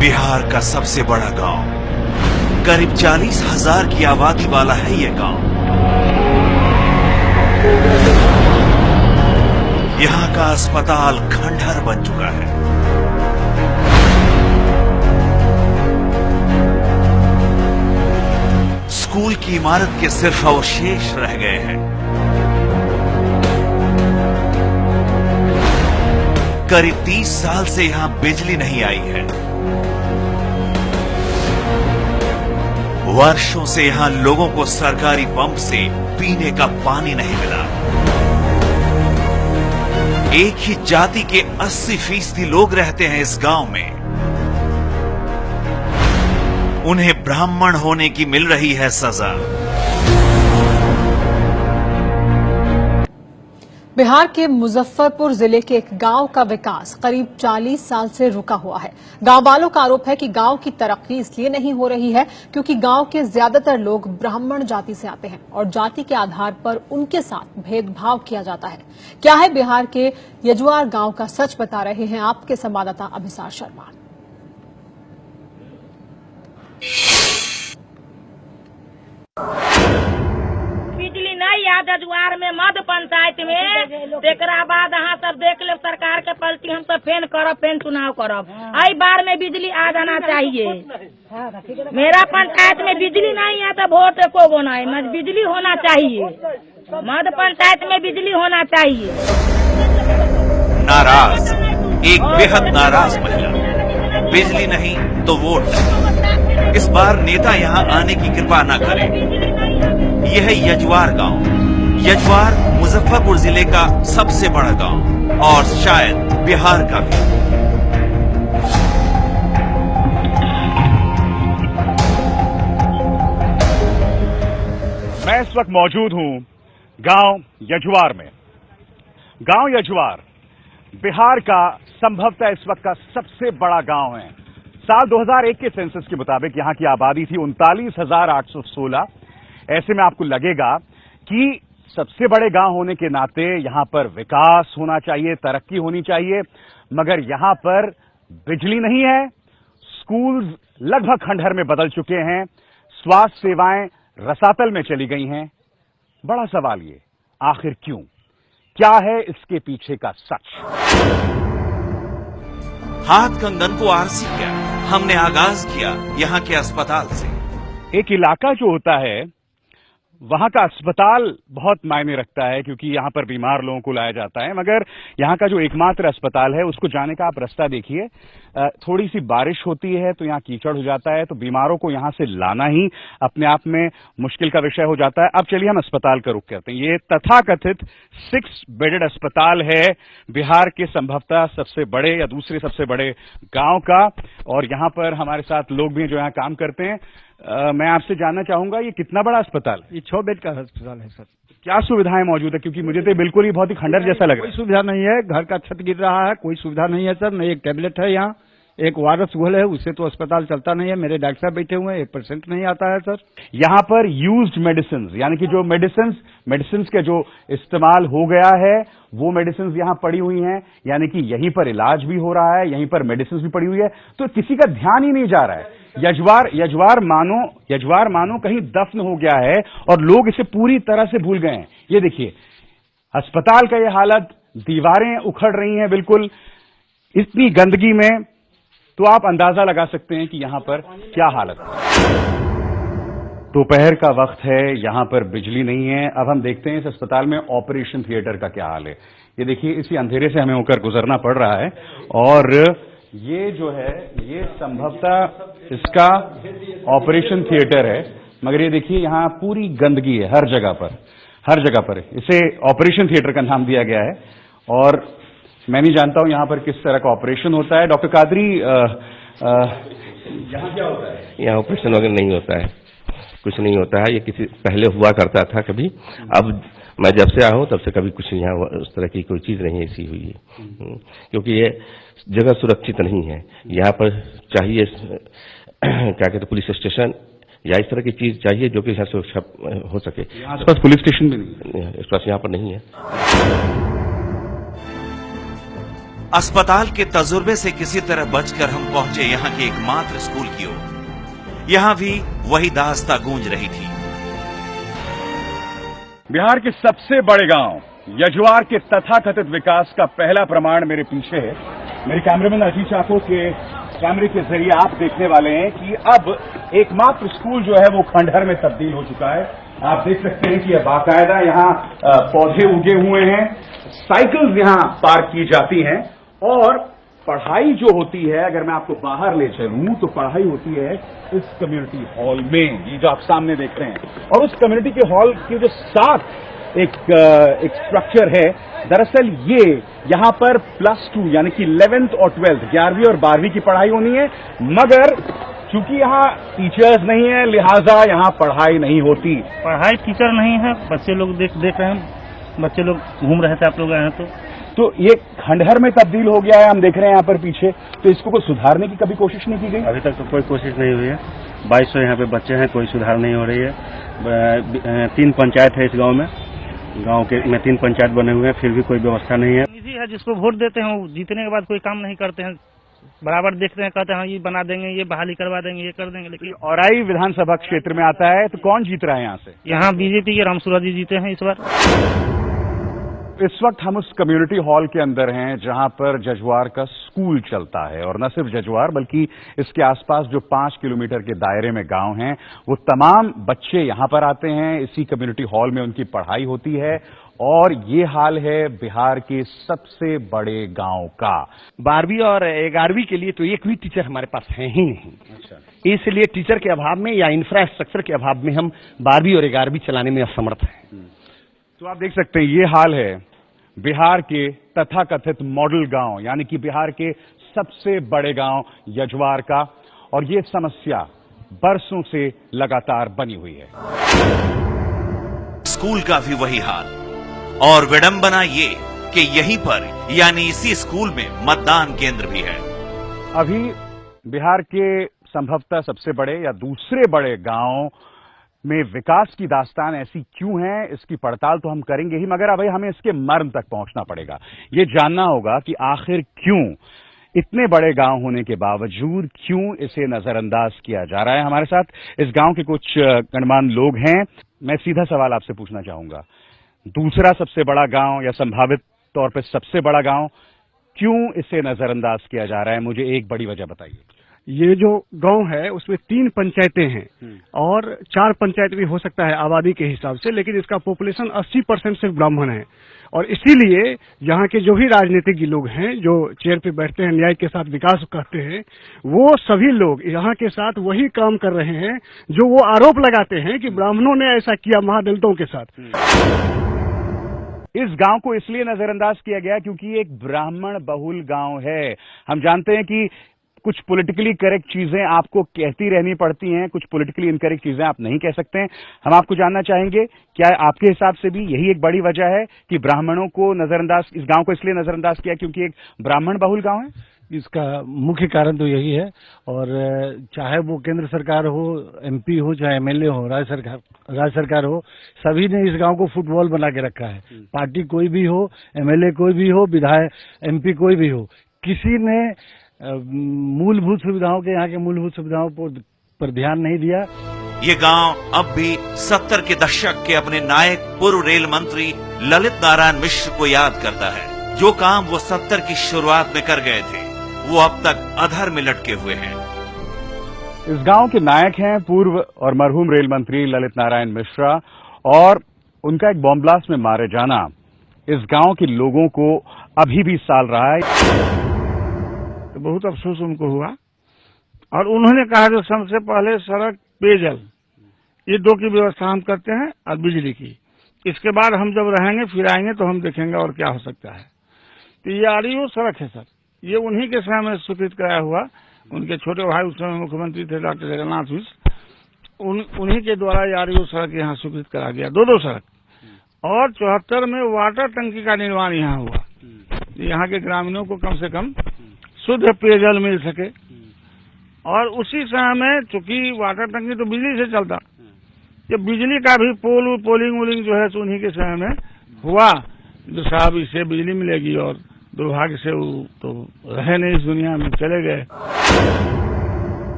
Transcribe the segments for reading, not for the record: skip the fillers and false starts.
बिहार का सबसे बड़ा गांव, करीब 40,000 की आबादी वाला है यह गांव। यहां का अस्पताल खंडहर बन चुका है। स्कूल की इमारत के सिर्फ अवशेष रह गए हैं। करीब 30 साल से यहां बिजली नहीं आई है। वर्षों से यहां लोगों को सरकारी पंप से पीने का पानी नहीं मिला। एक ही जाति के 80% लोग रहते हैं इस गांव में। उन्हें ब्राह्मण होने की मिल रही है सजा। बिहार के मुजफ्फरपुर जिले के एक गांव का विकास करीब 40 साल से रुका हुआ है। गांव वालों का आरोप है कि गांव की तरक्की इसलिए नहीं हो रही है क्योंकि गांव के ज्यादातर लोग ब्राह्मण जाति से आते हैं और जाति के आधार पर उनके साथ भेदभाव किया जाता है। क्या है बिहार के यजुआर गांव का सच, बता रहे हैं आपके संवाददाता अभिसार शर्मा। बिजली नहीं याद यजुआर में मध्य पंचायत में तेकरा बाद अहाँ सब देख ले सरकार के पलटी हम सब फेन चुनाव करब। आई बार में बिजली आ जाना चाहिए। मेरा पंचायत में बिजली नहीं है तो वोट को बोना है, बिजली होना चाहिए। मध्य पंचायत में बिजली होना चाहिए। नाराज, एक बेहद नाराज महिला। बिजली नहीं तो वोट नहीं। इस बार नेता यहां आने की कृपा न करें। यह है यजुआर गांव। यजुआर मुजफ्फरपुर जिले का सबसे बड़ा गांव और शायद बिहार का भी। मैं इस वक्त मौजूद हूं गांव यजुआर में। गांव यजुआर बिहार का संभवतः इस वक्त का सबसे बड़ा गांव है। साल 2001 के सेंसस के मुताबिक यहां की आबादी थी 39,816। ऐसे में आपको लगेगा कि सबसे बड़े गांव होने के नाते यहां पर विकास होना चाहिए, तरक्की होनी चाहिए, मगर यहां पर बिजली नहीं है। स्कूल्स लगभग खंडहर में बदल चुके हैं। स्वास्थ्य सेवाएं रसातल में चली गई हैं। बड़ा सवाल ये, आखिर क्यों? क्या है इसके पीछे का सच? हाथ कंगन को आरसी किया। हमने आगाज किया यहां के अस्पताल से। एक इलाका जो होता है वहां का अस्पताल बहुत मायने रखता है क्योंकि यहां पर बीमार लोगों को लाया जाता है, मगर यहां का जो एकमात्र अस्पताल है उसको जाने का आप रास्ता देखिए। थोड़ी सी बारिश होती है तो यहां कीचड़ हो जाता है, तो बीमारों को यहां से लाना ही अपने आप में मुश्किल का विषय हो जाता है। अब चलिए हम अस्पताल का रुख करते हैं। ये तथाकथित 6 बेडेड अस्पताल है बिहार के संभवतः सबसे बड़े या दूसरे सबसे बड़े गांव का, और यहां पर हमारे साथ लोग भी हैं जो यहां काम करते हैं। मैं आपसे जानना चाहूंगा ये कितना बड़ा अस्पताल है? ये 6 बेड का अस्पताल है सर। क्या सुविधाएं मौजूद है? क्योंकि मुझे तो बिल्कुल ही बहुत ही खंडर जैसा लग रहा है। कोई सुविधा नहीं है, घर का छत गिर रहा है, कोई सुविधा नहीं है सर। न एक टैबलेट है यहाँ, एक वायरस घोल है, उससे तो अस्पताल चलता नहीं है। मेरे डॉक्टर साहब बैठे हुए हैं, 1% नहीं आता है सर। यहाँ पर यूज्ड मेडिसिन यानी कि जो मेडिसिन का जो इस्तेमाल हो गया है वो मेडिसिन यहाँ पड़ी हुई हैं, यानी कि यहीं पर इलाज भी हो रहा है, यहीं पर मेडिसिन भी पड़ी हुई है, तो किसी का ध्यान ही नहीं जा रहा है। यजुआर मानो कहीं दफन हो गया है और लोग इसे पूरी तरह से भूल गए हैं। ये देखिए अस्पताल का ये हालत, दीवारें उखड़ रही हैं बिल्कुल इतनी गंदगी में, तो आप अंदाजा लगा सकते हैं कि यहां पर क्या हालत है। दोपहर का वक्त है, यहां पर बिजली नहीं है। अब हम देखते हैं इस अस्पताल में ऑपरेशन थिएटर का क्या हाल है। ये देखिए इसी अंधेरे से हमें होकर गुजरना पड़ रहा है, और ये जो है ये संभवतः इसका ऑपरेशन थिएटर है, मगर ये देखिए यहां पूरी गंदगी है हर जगह पर। इसे ऑपरेशन थिएटर का नाम दिया गया है, और मैं नहीं जानता हूं यहां पर किस तरह का ऑपरेशन होता है। डॉक्टर कादरी, यहां क्या होता है? यहाँ ऑपरेशन वगैरह नहीं होता है, कुछ नहीं होता है। ये किसी पहले हुआ करता था कभी, अब मैं जब से आया हूं तब से कभी कुछ यहाँ उस तरह की कोई चीज नहीं ऐसी हुई है, क्योंकि ये जगह सुरक्षित नहीं है। यहाँ पर चाहिए क्या कहते पुलिस स्टेशन या इस तरह की चीज चाहिए जो कि यहाँ सुरक्षा हो सके। आसपास पुलिस स्टेशन भी नहीं, इस पास यहाँ पर नहीं है। अस्पताल के तजुर्बे से किसी तरह बचकर हम पहुंचे यहाँ के एकमात्र स्कूल की ओर। यहाँ भी वही दास्तां गूंज रही थी। बिहार के सबसे बड़े गांव यजुआर के तथाकथित विकास का पहला प्रमाण मेरे पीछे है। मेरे कैमरामैन अजीत चाको के कैमरे के जरिए आप देखने वाले हैं कि अब एकमात्र स्कूल जो है वो खंडहर में तब्दील हो चुका है। आप देख सकते हैं कि बाकायदा यहाँ पौधे उगे हुए हैं, साइकिल्स यहाँ पार्क की जाती हैं और पढ़ाई जो होती है, अगर मैं आपको बाहर ले चलूं तो पढ़ाई होती है इस कम्युनिटी हॉल में, ये जो आप सामने देख रहे हैं। और उस कम्युनिटी के हॉल के जो साथ एक स्ट्रक्चर है, दरअसल ये यहाँ पर +2 यानी कि 11th और 12th 11वीं और 12वीं की पढ़ाई होनी है, मगर चूंकि यहाँ टीचर्स नहीं है लिहाजा यहाँ पढ़ाई नहीं होती। पढ़ाई टीचर नहीं है, बच्चे लोग देख रहे हैं, बच्चे लोग घूम रहे थे, आप लोग आए तो ये खंडहर में तब्दील हो गया है, हम देख रहे हैं यहाँ पर पीछे। तो इसको कोई सुधारने की कभी कोशिश नहीं की गई? अभी तक तो कोई कोशिश नहीं हुई है। 2200 यहाँ पे बच्चे हैं, कोई सुधार नहीं हो रही है। 3 पंचायत है इस गांव में, गांव के में 3 पंचायत बने हुए हैं, फिर भी कोई व्यवस्था नहीं है। इसी है जिसको वोट देते हैं वो जीतने के बाद कोई काम नहीं करते हैं, बराबर देखते हैं, कहते हैं ये बना देंगे, ये बहाली करवा देंगे, ये कर देंगे। लेकिन औराई विधानसभा क्षेत्र में आता है तो कौन जीत रहा है यहाँ से? यहाँ बीजेपी के रामसूरत जी जीते हैं इस बार। इस वक्त हम उस कम्युनिटी हॉल के अंदर हैं जहां पर जजुआर का स्कूल चलता है, और न सिर्फ जजुआर बल्कि इसके आसपास जो 5 किलोमीटर के दायरे में गांव हैं वो तमाम बच्चे यहां पर आते हैं, इसी कम्युनिटी हॉल में उनकी पढ़ाई होती है। और ये हाल है बिहार के सबसे बड़े गांव का। 12वीं और 11वीं के लिए तो एक भी टीचर हमारे पास है ही नहीं। अच्छा। इसलिए टीचर के अभाव में या इंफ्रास्ट्रक्चर के अभाव में हम 12वीं और 11वीं चलाने में असमर्थ हैं। तो आप देख सकते हैं ये हाल है बिहार के तथाकथित मॉडल गांव यानी कि बिहार के सबसे बड़े गांव यजुआर का, और ये समस्या बरसों से लगातार बनी हुई है। स्कूल का भी वही हाल, और विडंबना ये कि यहीं पर यानी इसी स्कूल में मतदान केंद्र भी है। अभी बिहार के संभवतः सबसे बड़े या दूसरे बड़े गांव में विकास की दास्तान ऐसी क्यों है, इसकी पड़ताल तो हम करेंगे ही, मगर अभी हमें इसके मर्म तक पहुंचना पड़ेगा। ये जानना होगा कि आखिर क्यों इतने बड़े गांव होने के बावजूद क्यों इसे नजरअंदाज किया जा रहा है। हमारे साथ इस गांव के कुछ गणमान्य लोग हैं। मैं सीधा सवाल आपसे पूछना चाहूंगा, दूसरा सबसे बड़ा गांव या संभावित तौर पर सबसे बड़ा गांव, क्यों इसे नजरअंदाज किया जा रहा है? मुझे एक बड़ी वजह बताइए। ये जो गांव है उसमें 3 पंचायतें हैं और 4 पंचायत भी हो सकता है आबादी के हिसाब से, लेकिन इसका पॉपुलेशन 80% सिर्फ ब्राह्मण है। और इसीलिए यहाँ के जो भी राजनीतिक लोग हैं जो चेयर पे बैठते हैं, न्याय के साथ विकास करते हैं, वो सभी लोग यहाँ के साथ वही काम कर रहे हैं जो वो आरोप लगाते हैं कि ब्राह्मणों ने ऐसा किया महादलितों के साथ। इस गांव को इसलिए नजरअंदाज किया गया क्योंकि एक ब्राह्मण बहुल गांव है। हम जानते हैं कि कुछ पॉलिटिकली करेक्ट चीजें आपको कहती रहनी पड़ती हैं, कुछ पॉलिटिकली इनकरेक्ट चीजें आप नहीं कह सकते हैं। हम आपको जानना चाहेंगे, क्या आपके हिसाब से भी यही एक बड़ी वजह है कि ब्राह्मणों को नजरअंदाज, इस गांव को इसलिए नजरअंदाज किया क्योंकि एक ब्राह्मण बहुल गांव है? इसका मुख्य कारण तो यही है। और चाहे वो केंद्र सरकार हो, एमपी हो, चाहे एमएलए हो, राज्य सरकार हो, सभी ने इस गांव को फुटबॉल बना के रखा है। पार्टी कोई भी हो, एमएलए कोई भी हो, विधायक एमपी कोई भी हो, किसी ने मूलभूत सुविधाओं के, यहाँ के मूलभूत सुविधाओं पर ध्यान नहीं दिया। ये गांव अब भी 70 के दशक के अपने नायक पूर्व रेल मंत्री ललित नारायण मिश्र को याद करता है। जो काम वो 70 की शुरुआत में कर गए थे वो अब तक अधर में लटके हुए हैं। इस गांव के नायक हैं पूर्व और मरहूम रेल मंत्री ललित नारायण मिश्रा, और उनका एक बॉम्ब ब्लास्ट में मारे जाना इस गांव के लोगों को अभी भी साल रहा है। तो बहुत अफसोस उनको हुआ, और उन्होंने कहा जो सबसे पहले सड़क, पेयजल, ये 2 की व्यवस्था हम करते हैं, और बिजली की। इसके बाद हम जब रहेंगे फिर आएंगे तो हम देखेंगे और क्या हो सकता है। तो ये आरयू सड़क है सर, ये उन्हीं के समय में स्वीकृत कराया हुआ। उनके छोटे भाई उस समय मुख्यमंत्री थे डॉक्टर जगन्नाथ मिश्र, उन्हीं के द्वारा ये आरयू सड़क यहाँ स्वीकृत करा गया, 2 सड़क। और 74 में वाटर टंकी का निर्माण यहाँ हुआ, यहाँ के ग्रामीणों को कम से कम शुद्ध पेयजल मिल सके। और उसी समय में चूंकि वाटर टंकी तो बिजली से चलता, जब बिजली का भी पोलिंग जो है तो उन्हीं के समय में हुआ, जो साहब इससे बिजली मिलेगी और दुर्भाग्य से वो तो रहे नहीं इस दुनिया में, चले गए।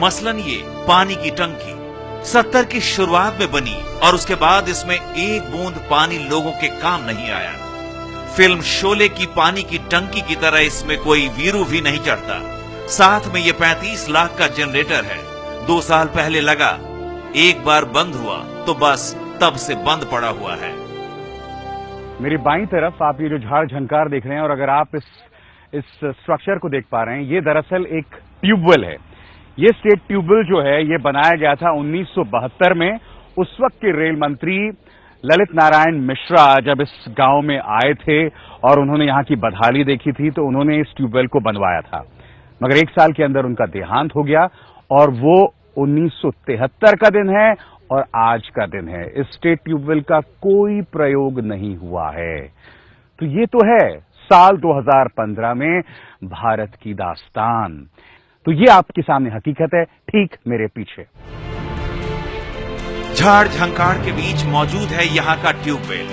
मसलन ये पानी की टंकी 70 की शुरुआत में बनी और उसके बाद इसमें एक बूंद पानी लोगों के काम नहीं आया। फिल्म शोले की पानी की टंकी की तरह इसमें कोई वीरू भी नहीं चढ़ता। साथ में ये 35 लाख का जनरेटर है। 2 साल पहले लगा, एक बार बंद हुआ तो बस तब से बंद पड़ा हुआ है। मेरी बाईं तरफ आप ये जो झाड़ झंकार देख रहे हैं, और अगर आप इस स्ट्रक्चर को देख पा रहे हैं, ये दरअसल एक ट्यूबवेल है। ये स्टेट ट्यूबवेल जो है ये बनाया गया था 1972 में। उस वक्त के रेल मंत्री ललित नारायण मिश्रा जब इस गांव में आए थे और उन्होंने यहां की बदहाली देखी थी तो उन्होंने इस ट्यूबवेल को बनवाया था, मगर 1 साल के अंदर उनका देहांत हो गया और वो 1973 का दिन है और आज का दिन है। इस स्टेट ट्यूबवेल का कोई प्रयोग नहीं हुआ है। तो ये तो है साल 2015 में भारत की दास्तान। तो ये आपके सामने हकीकत है, ठीक मेरे पीछे। झाड़ झंकार के बीच मौजूद है यहाँ का ट्यूबवेल।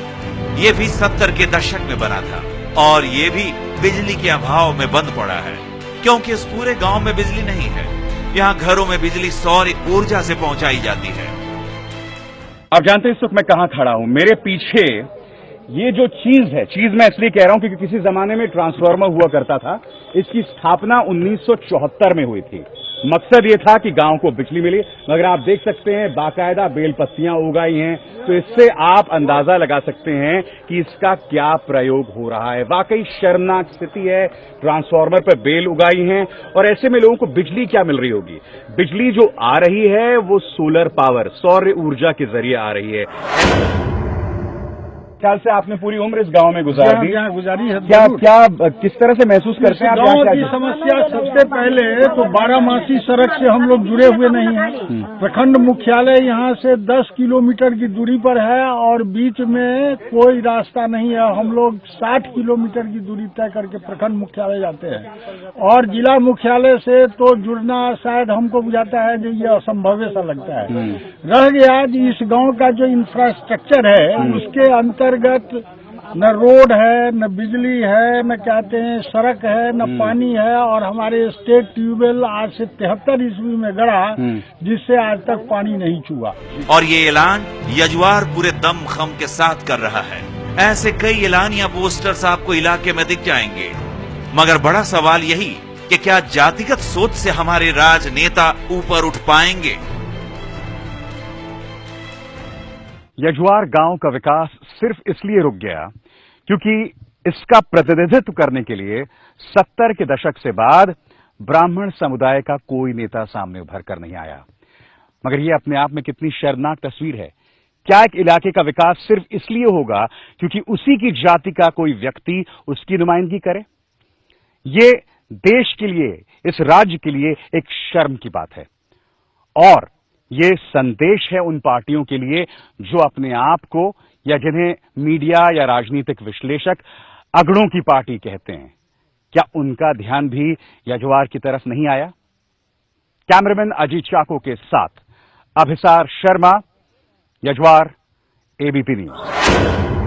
ये भी 70 के दशक में बना था और ये भी बिजली के अभाव में बंद पड़ा है, क्योंकि इस पूरे गांव में बिजली नहीं है। यहाँ घरों में बिजली सौर ऊर्जा से पहुंचाई जाती है। आप जानते हैं इस वक्त मैं कहां खड़ा हूं? मेरे पीछे ये जो चीज है, चीज मैं इसलिए कह रहा हूं क्योंकि किसी जमाने में ट्रांसफार्मर हुआ करता था। इसकी स्थापना 1974 में हुई थी। मकसद ये था कि गांव को बिजली मिले, मगर आप देख सकते हैं बाकायदा बेल पत्तियां उगाई हैं, तो इससे आप अंदाजा लगा सकते हैं कि इसका क्या प्रयोग हो रहा है। वाकई शर्मनाक स्थिति है। ट्रांसफार्मर पर बेल उगाई हैं और ऐसे में लोगों को बिजली क्या मिल रही होगी? बिजली जो आ रही है वो सोलर पावर, सौर ऊर्जा के जरिए आ रही है। ख्याल से आपने पूरी उम्र इस गांव में गुजारी है। क्या किस तरह से महसूस करते हैं आप? गांव की समस्या सबसे पहले तो 12मासी सड़क से हम लोग जुड़े हुए नहीं हैं। प्रखंड मुख्यालय यहाँ से 10 किलोमीटर की दूरी पर है और बीच में कोई रास्ता नहीं है। हम लोग 60 किलोमीटर की दूरी तय करके प्रखंड मुख्यालय जाते हैं और जिला मुख्यालय से तो जुड़ना शायद हमको बुझाता है जो ये असंभव सा लगता है। रह गया इस गाँव का जो इंफ्रास्ट्रक्चर है उसके अंतर्गत न रोड है, न बिजली है, न कहते हैं सड़क है, न पानी है। और हमारे स्टेट ट्यूबवेल आज से 73 ईस्वी में गड़ा जिससे आज तक पानी नहीं छुआ। और ये ऐलान यजुआर पूरे दम खम के साथ कर रहा है। ऐसे कई ऐलान या पोस्टर्स आपको इलाके में दिख जाएंगे, मगर बड़ा सवाल यही कि क्या जातिगत सोच से हमारे राजनेता ऊपर उठ पाएंगे? यजुआर गांव का विकास सिर्फ इसलिए रुक गया क्योंकि इसका प्रतिनिधित्व करने के लिए 70 के दशक से बाद ब्राह्मण समुदाय का कोई नेता सामने उभर कर नहीं आया। मगर यह अपने आप में कितनी शर्मनाक तस्वीर है। क्या एक इलाके का विकास सिर्फ इसलिए होगा क्योंकि उसी की जाति का कोई व्यक्ति उसकी नुमाइंदगी करे? ये देश के लिए, इस राज्य के लिए एक शर्म की बात है और ये संदेश है उन पार्टियों के लिए जो अपने आप को या जिन्हें मीडिया या राजनीतिक विश्लेषक अगड़ों की पार्टी कहते हैं। क्या उनका ध्यान भी यजुआर की तरफ नहीं आया? कैमरामैन अजीत चाको के साथ अभिसार शर्मा, यजुआर, एबीपी न्यूज।